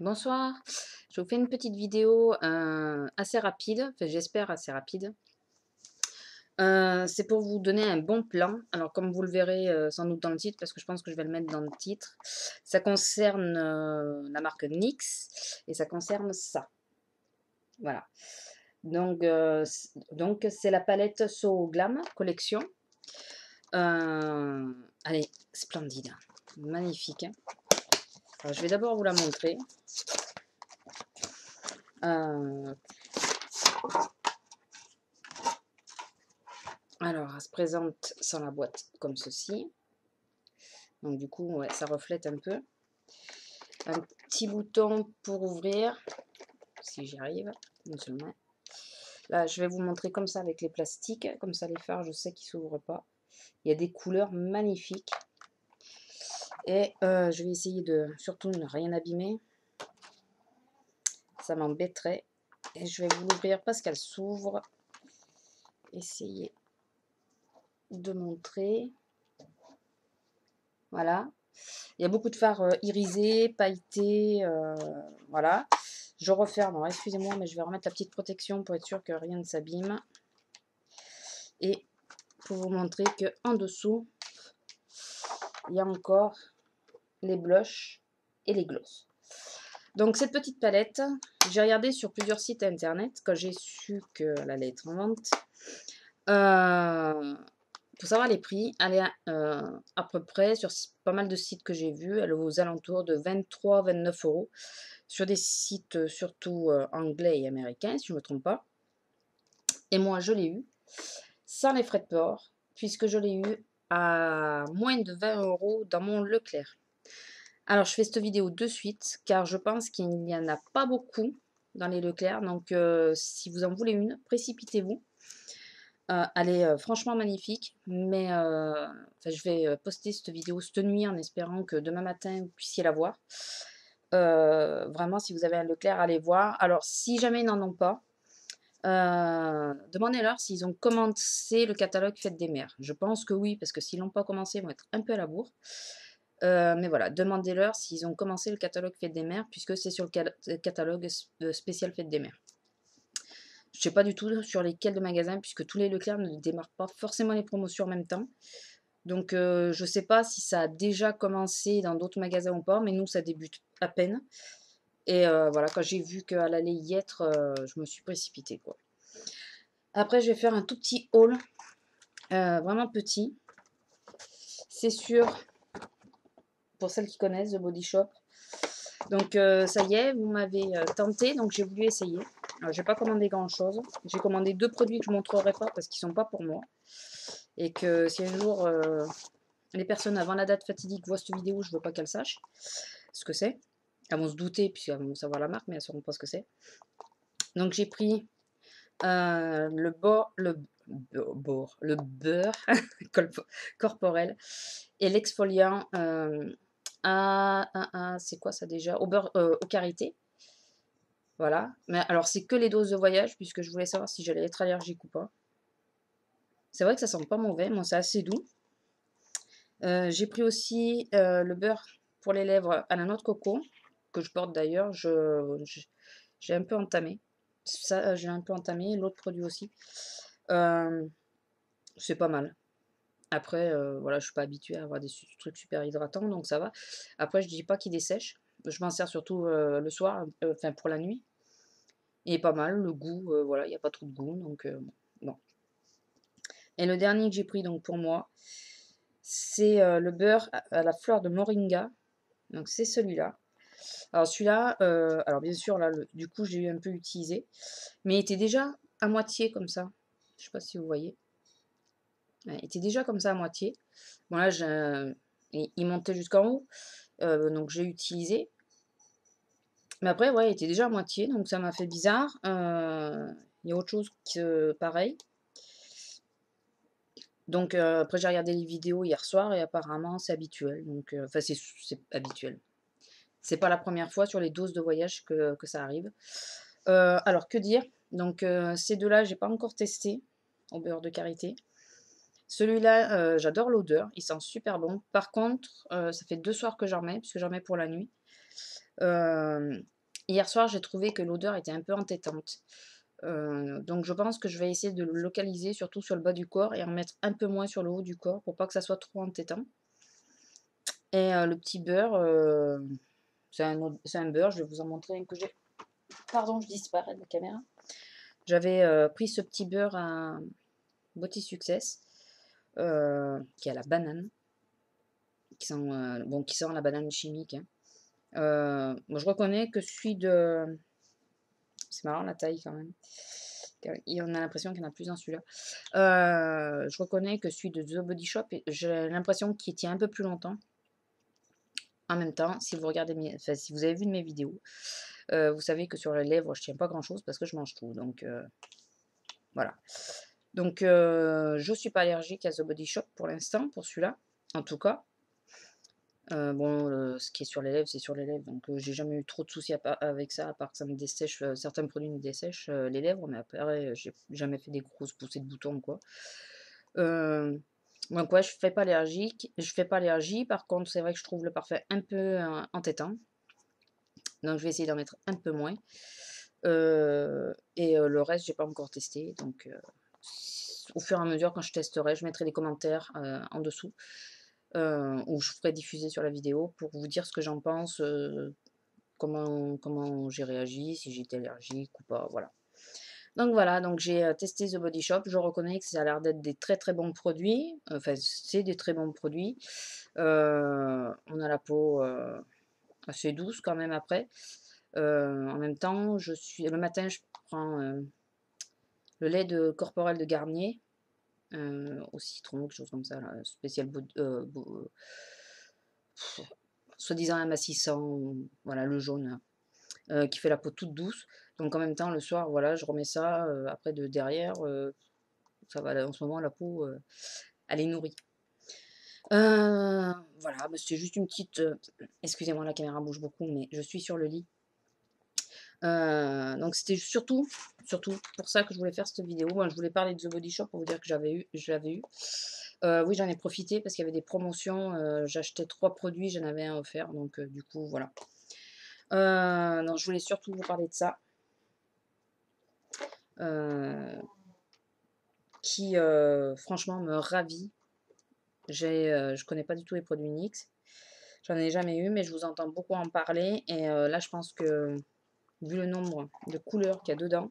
Bonsoir, je vous fais une petite vidéo assez rapide, enfin j'espère assez rapide. C'est pour vous donner un bon plan. Alors comme vous le verrez sans doute dans le titre, parce que je pense que je vais le mettre dans le titre, ça concerne la marque NYX et ça concerne ça. Voilà. Donc c'est la palette So Glam collection. Allez, splendide, magnifique, hein. Alors, je vais d'abord vous la montrer. Euh, Alors, elle se présente sans la boîte comme ceci. Donc du coup, ouais, ça reflète un peu. Un petit bouton pour ouvrir, si j'y arrive, une seule main. Là, je vais vous montrer comme ça avec les plastiques. Comme ça, les fards, je sais qu'ils ne s'ouvrent pas. Il y a des couleurs magnifiques. Et je vais essayer de surtout ne rien abîmer. Ça m'embêterait. Et je vais vous l'ouvrir parce qu'elle s'ouvre. Essayer de montrer. Voilà. Il y a beaucoup de fards irisés, pailletés, voilà. Je referme, alors excusez-moi, mais je vais remettre la petite protection pour être sûr que rien ne s'abîme. Et pour vous montrer que en dessous, il y a encore les blushs et les glosses. Donc cette petite palette, j'ai regardé sur plusieurs sites internet quand j'ai su qu'elle allait être en vente. Pour savoir les prix, elle est à peu près sur pas mal de sites que j'ai vus, elle est aux alentours de 23-29 € sur des sites surtout anglais et américains, si je ne me trompe pas. Et moi, je l'ai eu sans les frais de port, puisque je l'ai eu à moins de 20 € dans mon Leclerc. Alors, je fais cette vidéo de suite, car je pense qu'il n'y en a pas beaucoup dans les Leclerc. Donc, si vous en voulez une, précipitez-vous. Elle est franchement magnifique, mais je vais poster cette vidéo cette nuit en espérant que demain matin, vous puissiez la voir. Vraiment, si vous avez un Leclerc, allez voir. Alors, si jamais ils n'en ont pas, demandez-leur s'ils ont commencé le catalogue Fête des Mères. Je pense que oui, parce que s'ils l'ont pas commencé, ils vont être un peu à la bourre. Mais voilà, demandez-leur s'ils ont commencé le catalogue Fête des Mères, puisque c'est sur le catalogue spécial Fête des Mères. Je ne sais pas du tout sur lesquels de magasins, puisque tous les Leclerc ne démarrent pas forcément les promotions en même temps. Donc je ne sais pas si ça a déjà commencé dans d'autres magasins ou pas, mais nous ça débute à peine. Et voilà, quand j'ai vu qu'elle allait y être, je me suis précipitée, quoi. Après, je vais faire un tout petit haul, vraiment petit. C'est sûr, pour celles qui connaissent The Body Shop. Donc ça y est, vous m'avez tenté, donc j'ai voulu essayer. Alors, j'ai pas commandé grand chose. J'ai commandé 2 produits que je ne montrerai pas parce qu'ils sont pas pour moi. Et que si un jour les personnes avant la date fatidique voient cette vidéo, je veux pas qu'elles sachent ce que c'est. Elles vont se douter puisqu'elles vont savoir la marque, mais elles sauront pas ce que c'est. Donc j'ai pris le beurre corporel et l'exfoliant c'est quoi ça déjà, au beurre au karité. Voilà, mais alors c'est que les doses de voyage puisque je voulais savoir si j'allais être allergique ou pas. C'est vrai que ça sent pas mauvais, moi c'est assez doux. J'ai pris aussi le beurre pour les lèvres à la noix de coco, que je porte d'ailleurs, j'ai un peu entamé. Ça, j'ai un peu entamé, l'autre produit aussi. C'est pas mal. Après, voilà, je suis pas habituée à avoir des trucs super hydratants, donc ça va. Après, je dis pas qu'il dessèche. Je m'en sers surtout le soir, enfin pour la nuit. Il est pas mal, le goût, voilà, il n'y a pas trop de goût, donc bon. Et le dernier que j'ai pris donc pour moi, c'est le beurre à la fleur de moringa. Donc c'est celui-là. Alors celui-là, alors bien sûr, là, du coup, j'ai eu un peu utilisé. Mais il était déjà à moitié comme ça. Je sais pas si vous voyez. Ouais, il était déjà comme ça à moitié. Bon là, il montait jusqu'en haut. Donc j'ai utilisé. Mais après, ouais, il était déjà à moitié. Donc ça m'a fait bizarre. Il y a autre chose que pareil. Donc après, j'ai regardé les vidéos hier soir et apparemment, c'est habituel. Donc, enfin, c'est habituel. C'est pas la première fois sur les doses de voyage que ça arrive. Alors, que dire? Donc, ces deux-là, j'ai pas encore testé au beurre de karité. Celui-là, j'adore l'odeur, il sent super bon. Par contre, ça fait 2 soirs que j'en mets, puisque j'en mets pour la nuit. Hier soir, j'ai trouvé que l'odeur était un peu entêtante. Donc je pense que je vais essayer de le localiser surtout sur le bas du corps et en mettre un peu moins sur le haut du corps pour pas que ça soit trop entêtant. Et le petit beurre, c'est un beurre, je vais vous en montrer un que j'ai. Pardon, je disparais de la caméra. J'avais pris ce petit beurre à Beauty Success, qui est à la banane, qui sent la banane chimique, hein. Moi, je reconnais que celui de... C'est marrant la taille quand même. Et on a l'impression qu'il y en a plus dans celui-là. Je reconnais que celui de The Body Shop, j'ai l'impression qu'il tient un peu plus longtemps. En même temps, si vous regardez si vous avez vu de mes vidéos, vous savez que sur les lèvres, je tiens pas grand-chose parce que je mange tout. Donc voilà. Donc je suis pas allergique à The Body Shop pour l'instant, pour celui-là, en tout cas. Bon, ce qui est sur les lèvres, c'est sur les lèvres, donc j'ai jamais eu trop de soucis avec ça, à part que ça me dessèche, certains produits me dessèchent, les lèvres, mais après, j'ai jamais fait des grosses poussées de boutons, quoi. Donc ouais, je fais pas allergie, par contre, c'est vrai que je trouve le parfum un peu, entêtant, donc je vais essayer d'en mettre un peu moins. Le reste, j'ai pas encore testé, donc au fur et à mesure, quand je testerai, je mettrai des commentaires, en dessous. Où je ferai diffuser sur la vidéo pour vous dire ce que j'en pense, comment j'ai réagi, si j'étais allergique ou pas, voilà. Donc voilà, donc j'ai testé The Body Shop, je reconnais que ça a l'air d'être des très très bons produits, enfin c'est des très bons produits. On a la peau assez douce quand même après. En même temps, le matin, je prends le lait de corporel de Garnier, au citron, quelque chose comme ça, là, spécial soi-disant amincissant, voilà, le jaune, qui fait la peau toute douce. Donc en même temps, le soir, voilà, je remets ça, après de derrière, ça va, en ce moment, la peau, elle est nourrie. Voilà, bah, c'était juste une petite, excusez-moi, la caméra bouge beaucoup, mais je suis sur le lit. Donc c'était surtout pour ça que je voulais faire cette vidéo. Moi, je voulais parler de The Body Shop pour vous dire que je l'avais eu. Oui, j'en ai profité parce qu'il y avait des promotions, j'achetais 3 produits, j'en avais un offert, donc du coup, voilà. Donc je voulais surtout vous parler de ça. Qui franchement me ravit. Je connais pas du tout les produits NYX. J'en ai jamais eu, mais je vous entends beaucoup en parler. Et là, je pense que, vu le nombre de couleurs qu'il y a dedans,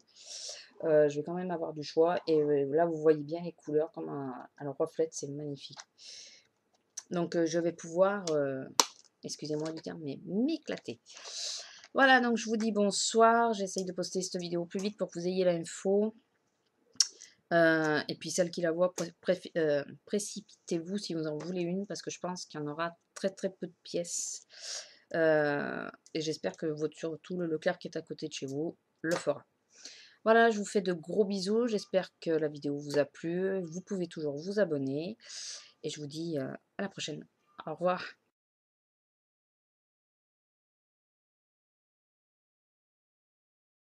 je vais quand même avoir du choix. Et là, vous voyez bien les couleurs, comme elles reflètent, c'est magnifique. Donc, je vais pouvoir, excusez-moi du terme, mais m'éclater. Voilà, donc je vous dis bonsoir. J'essaye de poster cette vidéo plus vite pour que vous ayez l'info. Et puis celle qui la voit, précipitez-vous si vous en voulez une, parce que je pense qu'il y en aura très très peu de pièces. Et j'espère que surtout le Leclerc qui est à côté de chez vous le fera. Voilà, je vous fais de gros bisous. J'espère que la vidéo vous a plu. Vous pouvez toujours vous abonner. Et je vous dis à la prochaine. Au revoir.